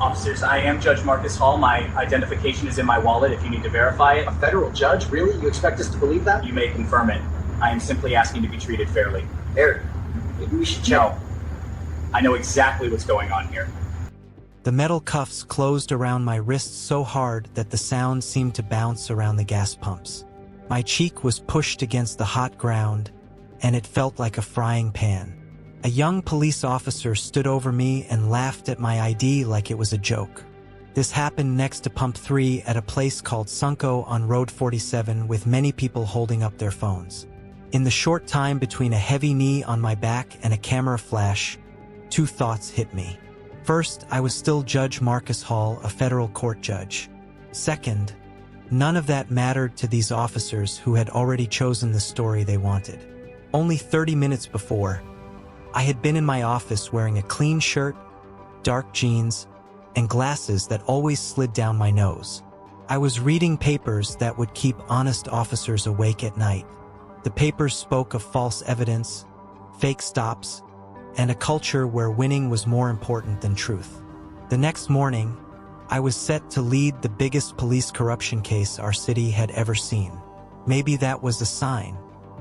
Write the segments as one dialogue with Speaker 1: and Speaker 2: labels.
Speaker 1: Officers, I am Judge Marcus Hall. My identification is in my wallet if you need to verify it.
Speaker 2: A federal judge? Really? You expect us to believe that?
Speaker 1: You may confirm it. I am simply asking to be treated fairly.
Speaker 2: Eric, maybe we should check.
Speaker 1: No. I know exactly what's going on here.
Speaker 3: The metal cuffs closed around my wrists so hard that the sound seemed to bounce around the gas pumps. My cheek was pushed against the hot ground, and it felt like a frying pan. A young police officer stood over me and laughed at my ID like it was a joke. This happened next to Pump 3 at a place called Sunco on Road 47 with many people holding up their phones. In the short time between a heavy knee on my back and a camera flash, two thoughts hit me. First, I was still Judge Marcus Hall, a federal court judge. Second, none of that mattered to these officers who had already chosen the story they wanted. Only 30 minutes before, I had been in my office wearing a clean shirt, dark jeans, and glasses that always slid down my nose. I was reading papers that would keep honest officers awake at night. The papers spoke of false evidence, fake stops, and a culture where winning was more important than truth. The next morning, I was set to lead the biggest police corruption case our city had ever seen. Maybe that was a sign.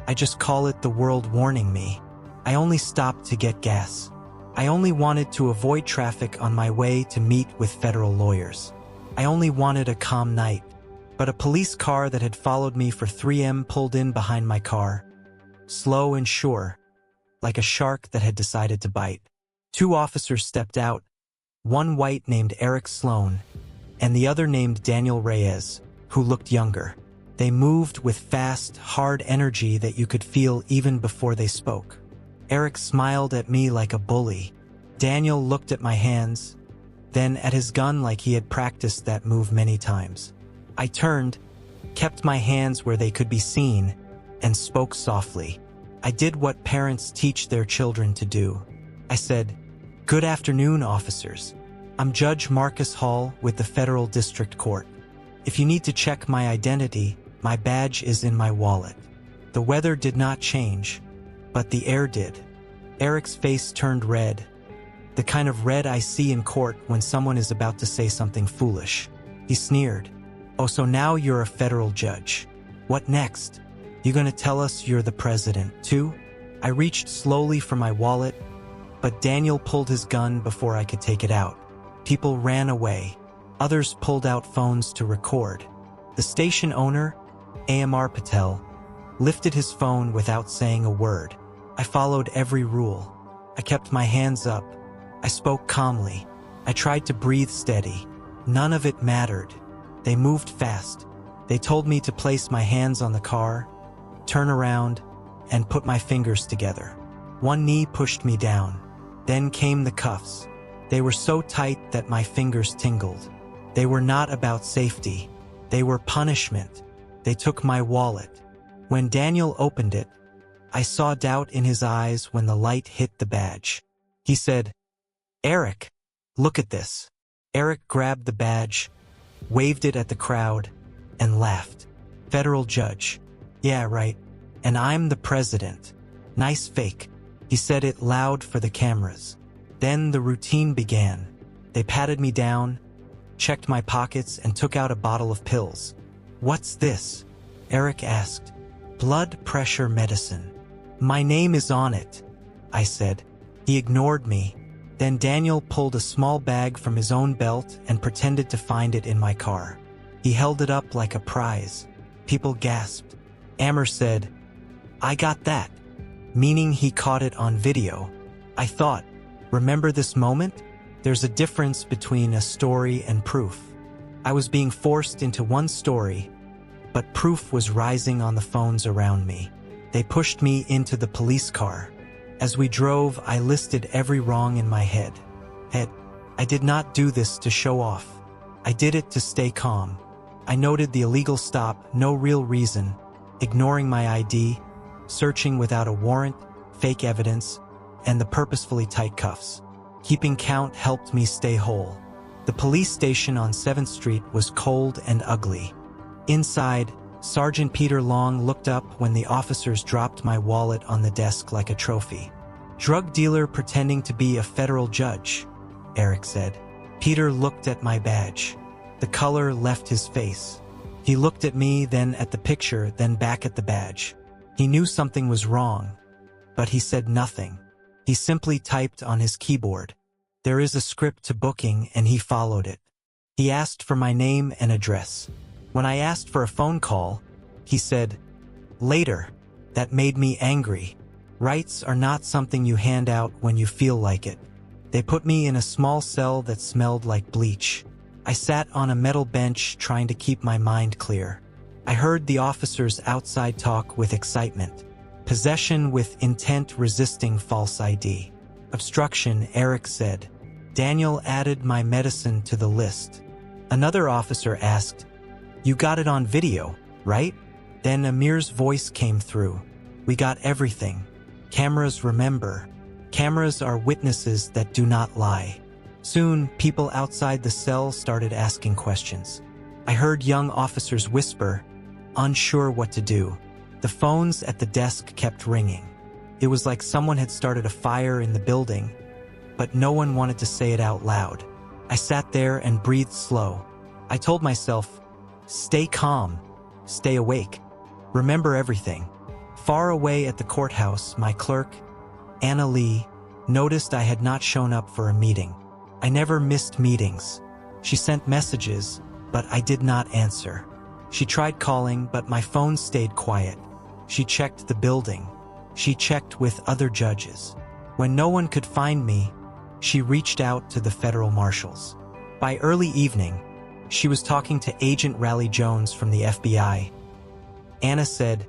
Speaker 3: I just call it the world warning me. I only stopped to get gas. I only wanted to avoid traffic on my way to meet with federal lawyers. I only wanted a calm night. But a police car that had followed me for 3 pulled in behind my car, slow and sure, like a shark that had decided to bite. Two officers stepped out, one white named Eric Sloan, and the other named Daniel Reyes, who looked younger. They moved with fast, hard energy that you could feel even before they spoke. Eric smiled at me like a bully. Daniel looked at my hands, then at his gun like he had practiced that move many times. I turned, kept my hands where they could be seen, and spoke softly. I did what parents teach their children to do. I said, "Good afternoon, officers. I'm Judge Marcus Hall with the Federal District Court. If you need to check my identity, my badge is in my wallet." The weather did not change, but the air did. Eric's face turned red, the kind of red I see in court when someone is about to say something foolish. He sneered. "Oh, so now you're a federal judge. What next? You gonna tell us you're the president, too?" I reached slowly for my wallet, but Daniel pulled his gun before I could take it out. People ran away. Others pulled out phones to record. The station owner, Amr Patel, lifted his phone without saying a word. I followed every rule. I kept my hands up. I spoke calmly. I tried to breathe steady. None of it mattered. They moved fast. They told me to place my hands on the car, turn around, and put my fingers together. One knee pushed me down. Then came the cuffs. They were so tight that my fingers tingled. They were not about safety. They were punishment. They took my wallet. When Daniel opened it, I saw doubt in his eyes when the light hit the badge. He said, "Eric, look at this." Eric grabbed the badge, waved it at the crowd, and laughed. "Federal judge. Yeah, right. And I'm the president. Nice fake." He said it loud for the cameras. Then the routine began. They patted me down, checked my pockets, and took out a bottle of pills. "What's this?" Eric asked. "Blood pressure medicine." "My name is on it," I said. He ignored me. Then Daniel pulled a small bag from his own belt and pretended to find it in my car. He held it up like a prize. People gasped. Amr said, "I got that," meaning he caught it on video. I thought, remember this moment? There's a difference between a story and proof. I was being forced into one story, but proof was rising on the phones around me. They pushed me into the police car. As we drove, I listed every wrong in my head. I did not do this to show off. I did it to stay calm. I noted the illegal stop, no real reason, ignoring my ID, searching without a warrant, fake evidence, and the purposefully tight cuffs. Keeping count helped me stay whole. The police station on 7th Street was cold and ugly. Inside, Sergeant Peter Long looked up when the officers dropped my wallet on the desk like a trophy. "Drug dealer pretending to be a federal judge," Eric said. Peter looked at my badge. The color left his face. He looked at me, then at the picture, then back at the badge. He knew something was wrong, but he said nothing. He simply typed on his keyboard. There is a script to booking, and he followed it. He asked for my name and address. When I asked for a phone call, he said, "Later." That made me angry. Rights are not something you hand out when you feel like it. They put me in a small cell that smelled like bleach. I sat on a metal bench trying to keep my mind clear. I heard the officers outside talk with excitement. Possession with intent resisting false ID. Obstruction, Eric said. Daniel added my medicine to the list. Another officer asked, "You got it on video, right?" Then Amir's voice came through. "We got everything. Cameras remember. Cameras are witnesses that do not lie." Soon, people outside the cell started asking questions. I heard young officers whisper, unsure what to do. The phones at the desk kept ringing. It was like someone had started a fire in the building, but no one wanted to say it out loud. I sat there and breathed slow. I told myself, stay calm, stay awake, remember everything. Far away at the courthouse, my clerk, Anna Lee, noticed I had not shown up for a meeting. I never missed meetings. She sent messages, but I did not answer. She tried calling, but my phone stayed quiet. She checked the building. She checked with other judges. When no one could find me, she reached out to the federal marshals. By early evening, she was talking to Agent Raleigh Jones from the FBI. Anna said,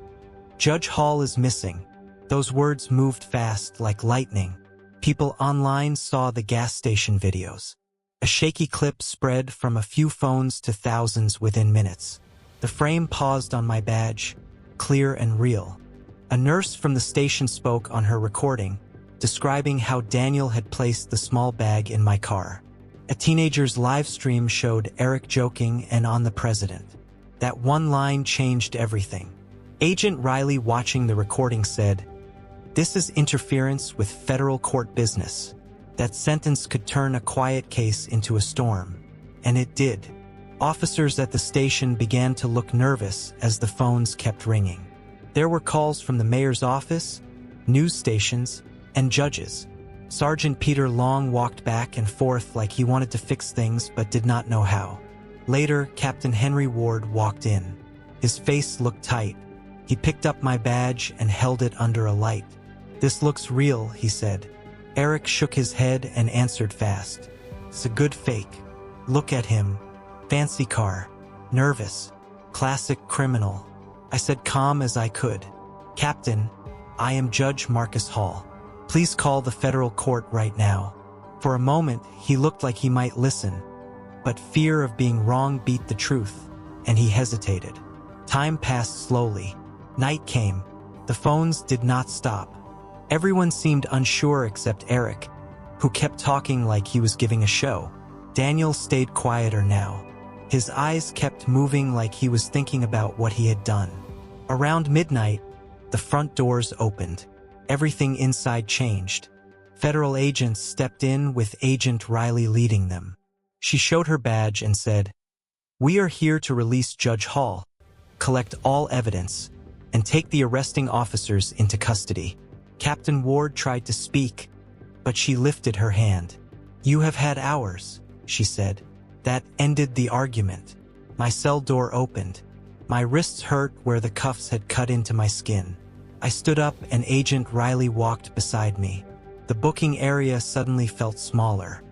Speaker 3: "Judge Hall is missing." Those words moved fast like lightning. People online saw the gas station videos. A shaky clip spread from a few phones to thousands within minutes. The frame paused on my badge, clear and real. A nurse from the station spoke on her recording, describing how Daniel had placed the small bag in my car. A teenager's live stream showed Eric joking and on the president. That one line changed everything. Agent Riley watching the recording said, "This is interference with federal court business." That sentence could turn a quiet case into a storm. And it did. Officers at the station began to look nervous as the phones kept ringing. There were calls from the mayor's office, news stations, and judges. Sergeant Peter Long walked back and forth like he wanted to fix things but did not know how. Later, Captain Henry Ward walked in. His face looked tight. He picked up my badge and held it under a light. "This looks real," he said. Eric shook his head and answered fast. "It's a good fake. Look at him. Fancy car. Nervous. Classic criminal." I said calm as I could, "Captain, I am Judge Marcus Hall. Please call the federal court right now." For a moment, he looked like he might listen, but fear of being wrong beat the truth, and he hesitated. Time passed slowly. Night came. The phones did not stop. Everyone seemed unsure except Eric, who kept talking like he was giving a show. Daniel stayed quieter now. His eyes kept moving like he was thinking about what he had done. Around midnight, the front doors opened. Everything inside changed. Federal agents stepped in with Agent Riley leading them. She showed her badge and said, "We are here to release Judge Hall, collect all evidence, and take the arresting officers into custody." Captain Ward tried to speak, but she lifted her hand. "You have had hours," she said. That ended the argument. My cell door opened. My wrists hurt where the cuffs had cut into my skin. I stood up and Agent Riley walked beside me. The booking area suddenly felt smaller.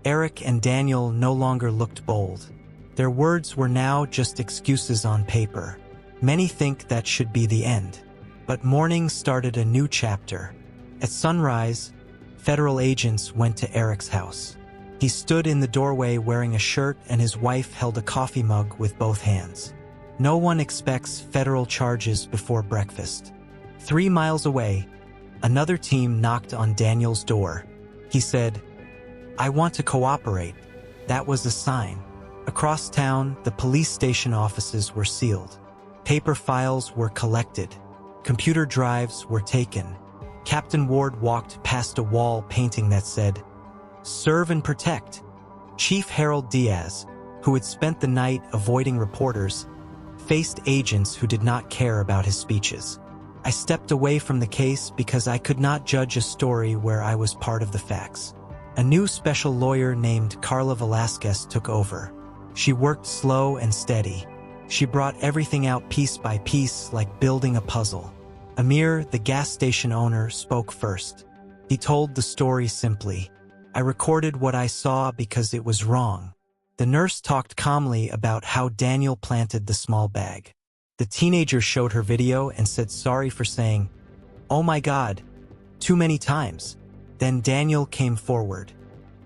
Speaker 3: Eric and Daniel no longer looked bold. Their words were now just excuses on paper. Many think that should be the end. But morning started a new chapter. At sunrise, federal agents went to Eric's house. He stood in the doorway wearing a shirt and his wife held a coffee mug with both hands. No one expects federal charges before breakfast. 3 miles away, another team knocked on Daniel's door. He said, "I want to cooperate." That was a sign. Across town, the police station offices were sealed. Paper files were collected. Computer drives were taken. Captain Ward walked past a wall painting that said, "Serve and protect." Chief Harold Diaz, who had spent the night avoiding reporters, faced agents who did not care about his speeches. I stepped away from the case because I could not judge a story where I was part of the facts. A new special lawyer named Carla Velasquez took over. She worked slow and steady. She brought everything out piece by piece like building a puzzle. Amir, the gas station owner, spoke first. He told the story simply. I recorded what I saw because it was wrong. The nurse talked calmly about how Daniel planted the small bag. The teenager showed her video and said sorry for saying, "Oh my God," too many times. Then Daniel came forward.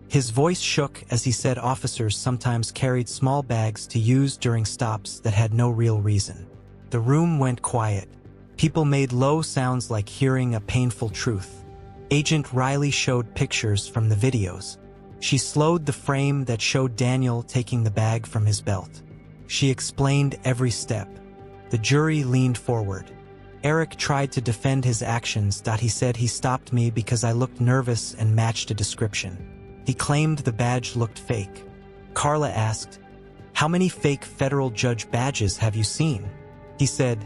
Speaker 3: His voice shook as he said officers sometimes carried small bags to use during stops that had no real reason. The room went quiet. People made low sounds like hearing a painful truth. Agent Riley showed pictures from the videos. She slowed the frame that showed Daniel taking the bag from his belt. She explained every step. The jury leaned forward. Eric tried to defend his actions. He said he stopped me because I looked nervous and matched a description. He claimed the badge looked fake. Carla asked, "How many fake federal judge badges have you seen?" He said,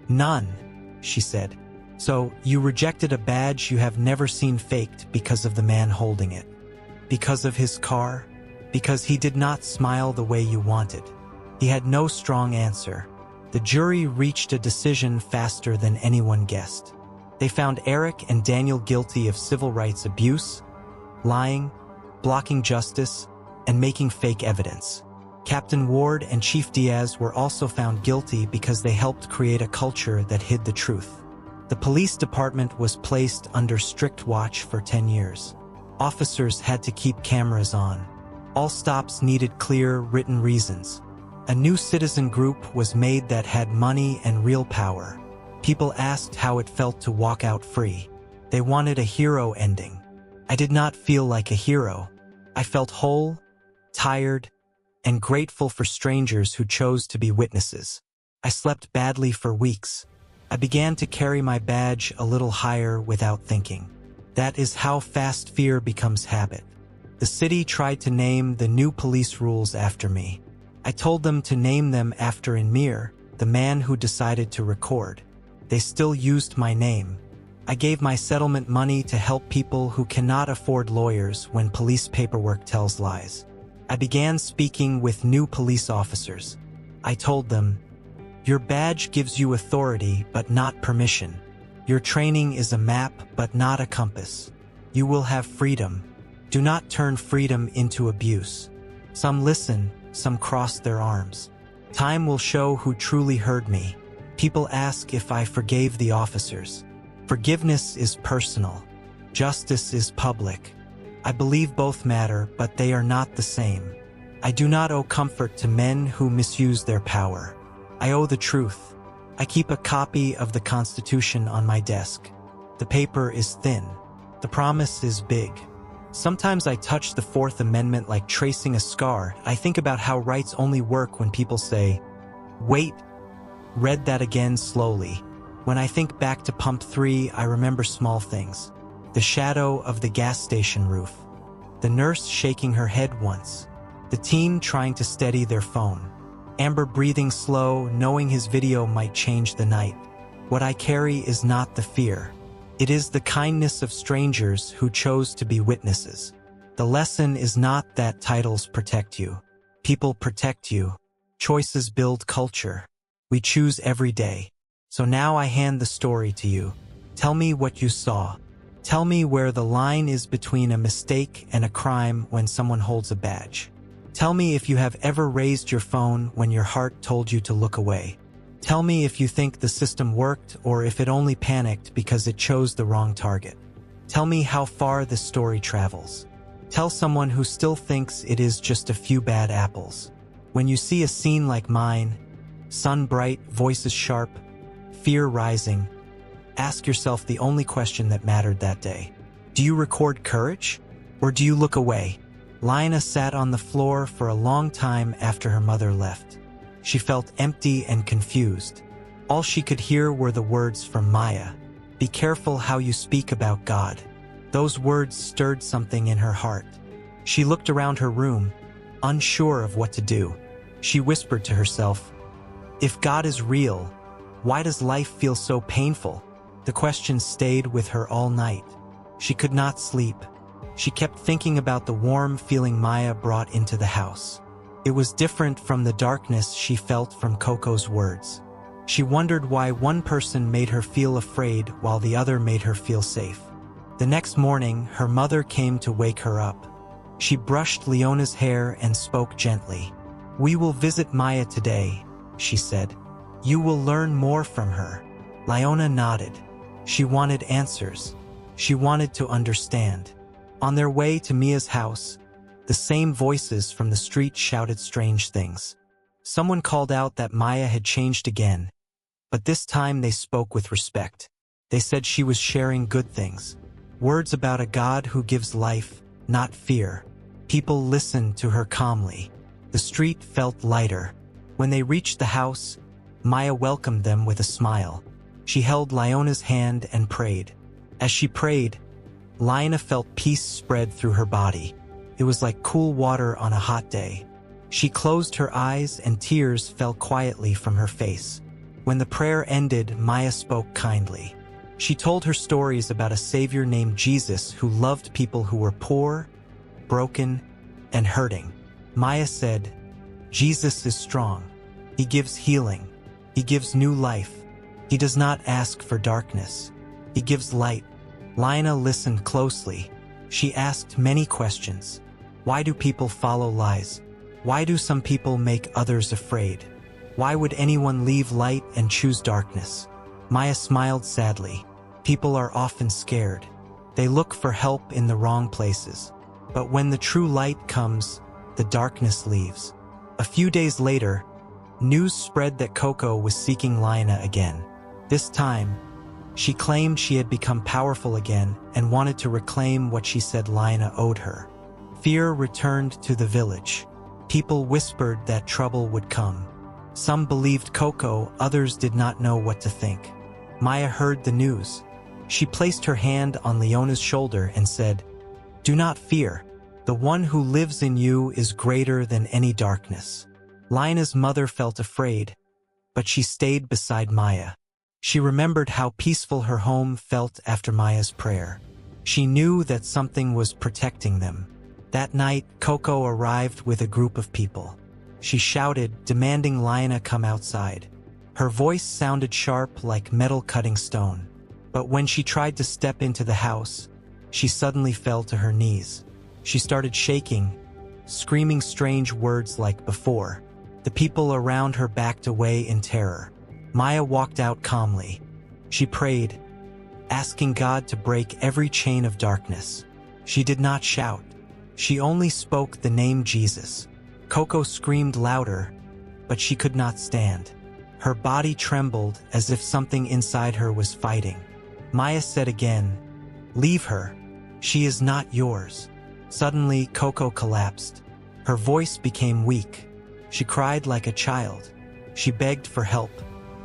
Speaker 3: "None," she said. "So you rejected a badge you have never seen faked because of the man holding it? Because of his car? Because he did not smile the way you wanted?" He had no strong answer. The jury reached a decision faster than anyone guessed. They found Eric and Daniel guilty of civil rights abuse, lying, blocking justice, and making fake evidence. Captain Ward and Chief Diaz were also found guilty because they helped create a culture that hid the truth. The police department was placed under strict watch for 10 years. Officers had to keep cameras on. All stops needed clear, written reasons. A new citizen group was made that had money and real power. People asked how it felt to walk out free. They wanted a hero ending. I did not feel like a hero. I felt whole, tired, and grateful for strangers who chose to be witnesses. I slept badly for weeks. I began to carry my badge a little higher without thinking. That is how fast fear becomes habit. The city tried to name the new police rules after me. I told them to name them after Amir, the man who decided to record. They still used my name. I gave my settlement money to help people who cannot afford lawyers when police paperwork tells lies. I began speaking with new police officers. I told them, "Your badge gives you authority but not permission. Your training is a map but not a compass. You will have freedom. Do not turn freedom into abuse." Some listened, some crossed their arms. Time will show who truly heard me. People ask if I forgave the officers. Forgiveness is personal. Justice is public. I believe both matter, but they are not the same. I do not owe comfort to men who misuse their power. I owe the truth. I keep a copy of the Constitution on my desk. The paper is thin. The promise is big. Sometimes I touch the Fourth Amendment like tracing a scar. I think about how rights only work when people say, "Wait." Read that again slowly. When I think back to Pump 3, I remember small things. The shadow of the gas station roof. The nurse shaking her head once. The teen trying to steady their phone. Amber breathing slow, knowing his video might change the night. What I carry is not the fear. It is the kindness of strangers who chose to be witnesses. The lesson is not that titles protect you. People protect you. Choices build culture. We choose every day. So now I hand the story to you. Tell me what you saw. Tell me where the line is between a mistake and a crime when someone holds a badge. Tell me if you have ever raised your phone when your heart told you to look away. Tell me if you think the system worked or if it only panicked because it chose the wrong target. Tell me how far this story travels. Tell someone who still thinks it is just a few bad apples. When you see a scene like mine, sun bright, voices sharp, fear rising, ask yourself the only question that mattered that day. Do you record courage or do you look away? Lina sat on the floor for a long time after her mother left. She felt empty and confused. All she could hear were the words from Maya. Be careful how you speak about God. Those words stirred something in her heart. She looked around her room, unsure of what to do. She whispered to herself, "If God is real, why does life feel so painful?" The question stayed with her all night. She could not sleep. She kept thinking about the warm feeling Maya brought into the house. It was different from the darkness she felt from Coco's words. She wondered why one person made her feel afraid while the other made her feel safe. The next morning, her mother came to wake her up. She brushed Leona's hair and spoke gently. "We will visit Maya today," she said. "You will learn more from her." Leona nodded. She wanted answers. She wanted to understand. On their way to Mia's house, the same voices from the street shouted strange things. Someone called out that Maya had changed again, but this time they spoke with respect. They said she was sharing good things. Words about a God who gives life, not fear. People listened to her calmly. The street felt lighter. When they reached the house, Maya welcomed them with a smile. She held Leona's hand and prayed. As she prayed, Leona felt peace spread through her body. It was like cool water on a hot day. She closed her eyes and tears fell quietly from her face. When the prayer ended, Maya spoke kindly. She told her stories about a savior named Jesus who loved people who were poor, broken, and hurting. Maya said, "Jesus is strong. He gives healing. He gives new life. He does not ask for darkness. He gives light." Leona listened closely. She asked many questions. Why do people follow lies? Why do some people make others afraid? Why would anyone leave light and choose darkness? Maya smiled sadly. People are often scared. They look for help in the wrong places. But when the true light comes, the darkness leaves. A few days later, news spread that Coco was seeking Leona again. This time, she claimed she had become powerful again and wanted to reclaim what she said Leona owed her. Fear returned to the village. People whispered that trouble would come. Some believed Coco, others did not know what to think. Maya heard the news. She placed her hand on Leona's shoulder and said, "Do not fear. The one who lives in you is greater than any darkness." Leona's mother felt afraid, but she stayed beside Maya. She remembered how peaceful her home felt after Maya's prayer. She knew that something was protecting them. That night, Coco arrived with a group of people. She shouted, demanding Leona come outside. Her voice sounded sharp like metal cutting stone. But when she tried to step into the house, she suddenly fell to her knees. She started shaking, screaming strange words like before. The people around her backed away in terror. Maya walked out calmly. She prayed, asking God to break every chain of darkness. She did not shout. She only spoke the name Jesus. Coco screamed louder, but she could not stand. Her body trembled as if something inside her was fighting. Maya said again, "Leave her. She is not yours." Suddenly, Coco collapsed. Her voice became weak. She cried like a child. She begged for help.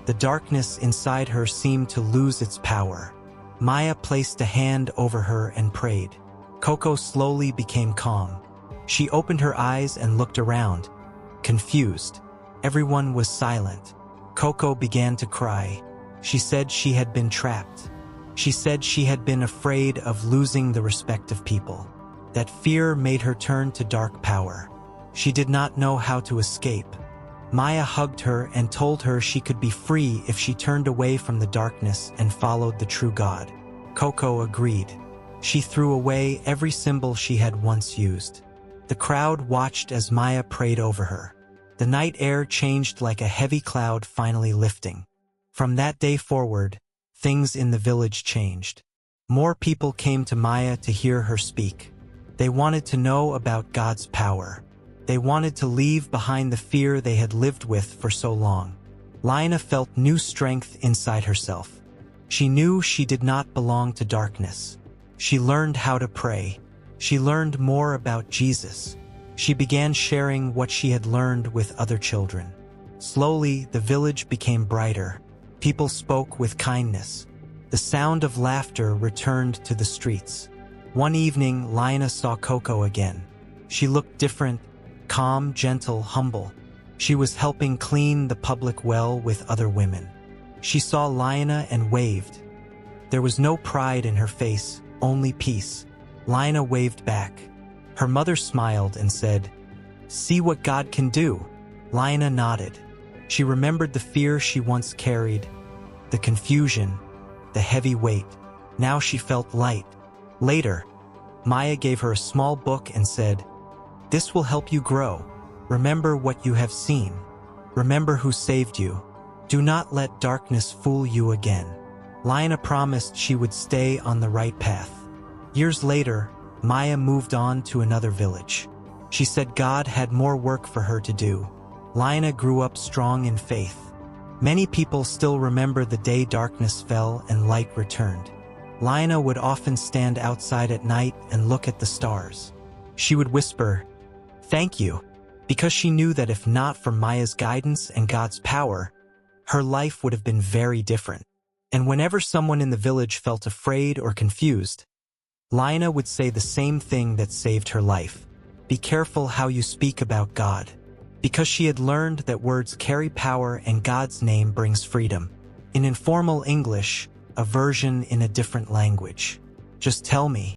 Speaker 3: The darkness inside her seemed to lose its power. Maya placed a hand over her and prayed. Coco slowly became calm. She opened her eyes and looked around, confused. Everyone was silent. Coco began to cry. She said she had been trapped. She said she had been afraid of losing the respect of people. That fear made her turn to dark power. She did not know how to escape. Maya hugged her and told her she could be free if she turned away from the darkness and followed the true God. Coco agreed. She threw away every symbol she had once used. The crowd watched as Maya prayed over her. The night air changed like a heavy cloud finally lifting. From that day forward, things in the village changed. More people came to Maya to hear her speak. They wanted to know about God's power. They wanted to leave behind the fear they had lived with for so long. Leona felt new strength inside herself. She knew she did not belong to darkness. She learned how to pray. She learned more about Jesus. She began sharing what she had learned with other children. Slowly, the village became brighter. People spoke with kindness. The sound of laughter returned to the streets. One evening, Leona saw Coco again. She looked different, calm, gentle, humble. She was helping clean the public well with other women. She saw Lina and waved. There was no pride in her face, only peace. Lina waved back. Her mother smiled and said, "See what God can do." Lina nodded. She remembered the fear she once carried, the confusion, the heavy weight. Now she felt light. Later, Maya gave her a small book and said, "This will help you grow. Remember what you have seen. Remember who saved you. Do not let darkness fool you again." Lina promised she would stay on the right path. Years later, Maya moved on to another village. She said God had more work for her to do. Lina grew up strong in faith. Many people still remember the day darkness fell and light returned. Lina would often stand outside at night and look at the stars. She would whisper, "Thank you," because she knew that if not for Maya's guidance and God's power, her life would have been very different. And whenever someone in the village felt afraid or confused, Lina would say the same thing that saved her life: "Be careful how you speak about God," because she had learned that words carry power and God's name brings freedom. In informal English, a version in a different language. Just tell me.